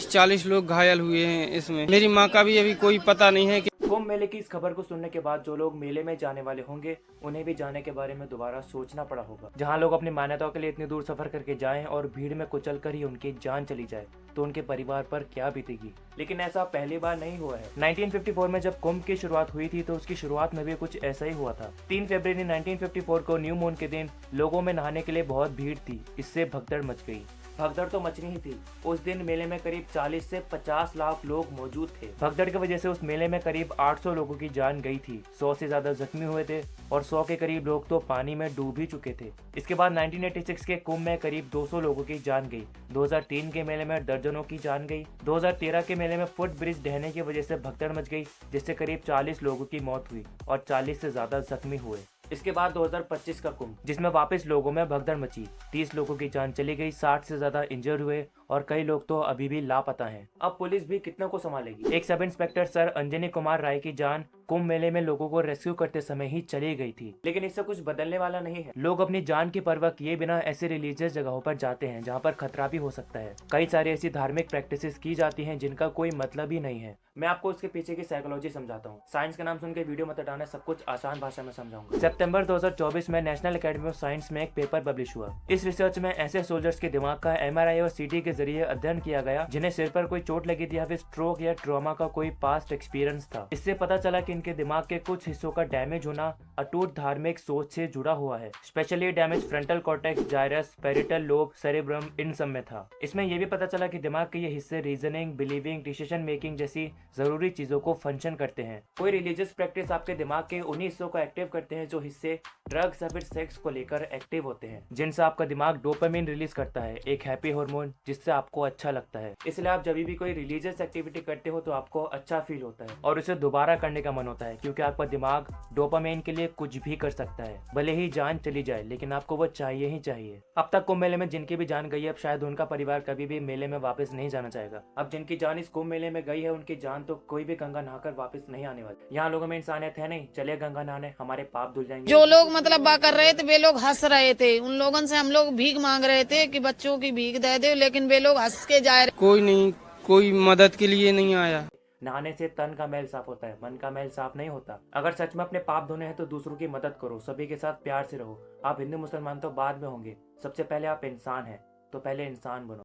30-40 लोग घायल हुए हैं इसमें। मेरी माँ का भी अभी कोई पता नहीं है कि कुंभ मेले की इस खबर को सुनने के बाद जो लोग मेले में जाने वाले होंगे उन्हें भी जाने के बारे में दोबारा सोचना पड़ा होगा। जहां लोग अपनी मान्यताओं के लिए इतनी दूर सफर करके जाएं और भीड़ में कुचल कर ही उनकी जान चली जाए तो उनके परिवार पर क्या बीतेगी। लेकिन ऐसा पहली बार नहीं हुआ है। 1954 में जब कुंभ की शुरुआत हुई थी तो उसकी शुरुआत में भी कुछ ऐसा ही हुआ था। 3 फरवरी 1954 को न्यू मून के दिन लोगों में नहाने के लिए बहुत भीड़ थी। इससे भगदड़ मच गई। भगदड़ तो मचनी ही थी। उस दिन मेले में करीब 40 से 50 लाख लोग मौजूद थे। भगदड़ की वजह से उस मेले में करीब 800 लोगों की जान गई थी। 100 से ज्यादा जख्मी हुए थे और 100 के करीब लोग तो पानी में डूब ही चुके थे। इसके बाद 1986 के कुंभ में करीब 200 लोगों की जान गई। 2003 के मेले में दर्जनों की जान गई। 2013 के मेले में फुट ब्रिज ढहने की वजह से भगदड़ मच गई, जिससे करीब 40 लोगों की मौत हुई और 40 से ज्यादा जख्मी हुए। इसके बाद 2025 का कुंभ, जिसमें वापस लोगों में भगदड़ मची। 30 लोगों की जान चली गई, 60 से ज्यादा इंजर्ड हुए और कई लोग तो अभी भी लापता हैं। अब पुलिस भी कितने को संभालेगी। एक sub inspector sir Anjani Kumar Rai की जान कुंभ मेले में लोगों को रेस्क्यू करते समय ही चली गई थी। लेकिन इससे कुछ बदलने वाला नहीं है। लोग अपनी जान की परवाह किए बिना ऐसे रिलीजियस जगहों पर जाते हैं जहाँ पर खतरा भी हो सकता है। कई सारी ऐसी धार्मिक प्रैक्टिसेस की जाती हैं जिनका कोई मतलब ही नहीं है। मैं आपको इसके पीछे की साइकोलॉजी समझाता हूँ। साइंस का नाम सुन के वीडियो मत हटाना, सब कुछ आसान भाषा में समझाऊंगा। सितंबर 2024 में नेशनल एकेडमी ऑफ साइंस में एक पेपर पब्लिश हुआ। इस रिसर्च में ऐसे सोल्जर्स के दिमाग का MRI और CT के जरिए अध्ययन किया गया जिन्हें सिर पर कोई चोट लगी थी या फिर स्ट्रोक या ट्रॉमा का कोई पास्ट एक्सपीरियंस था। इससे पता चला कि इनके दिमाग के कुछ हिस्सों का डैमेज होना अटूट धार्मिक सोच से जुड़ा हुआ है। Specially damage frontal cortex, gyrus, parietal lobe, cerebrum, इन सब में था। इसमें यह भी पता चला कि दिमाग के ये हिस्से रीजनिंग, बिलीविंग, डिसीजन मेकिंग जैसी जरूरी चीजों को फंक्शन करते हैं। कोई रिलीजियस प्रैक्टिस आपके दिमाग के उन्हीं हिस्सों को एक्टिव करते हैं जो हिस्से ड्रग्स या फिर सेक्स को लेकर एक्टिव होते हैं, जिनसे आपका दिमाग डोपामिन रिलीज करता है, एक हैप्पी हार्मोन जिससे आपको अच्छा लगता है। इसलिए आप जब भी कोई रिलीजियस एक्टिविटी करते हो तो आपको अच्छा फील होता है और उसे दोबारा करने का मन होता है, क्योंकि आपका दिमाग डोपामिन के लिए कुछ भी कर सकता है। भले ही जान चली जाए लेकिन आपको वो चाहिए ही चाहिए। अब तक कुंभ मेले में जिनकी भी जान गई है, अब शायद उनका परिवार कभी भी मेले में वापस नहीं जाना चाहेगा। अब जिनकी जान इस कुंभ मेले में गई है उनकी जान तो कोई भी गंगा नहाकर वापस नहीं आने वाली। यहाँ लोगों में इंसानियत है नहीं, चले गंगा नहाने, हमारे पाप धुल जाएंगे। जो लोग मतलब बा कर रहे थे वे लोग हंस रहे थे। उन लोगों से हम लोग भीख मांग रहे थे कि बच्चों की भीख दे दे, लेकिन वे लोग हंस के जा रहे। कोई नहीं, कोई मदद के लिए नहीं आया। नहाने से तन का मैल साफ होता है, मन का मैल साफ नहीं होता। अगर सच में अपने पाप धोने हैं तो दूसरों की मदद करो, सभी के साथ प्यार से रहो। आप हिंदू मुसलमान तो बाद में होंगे, सबसे पहले आप इंसान हैं, तो पहले इंसान बनो।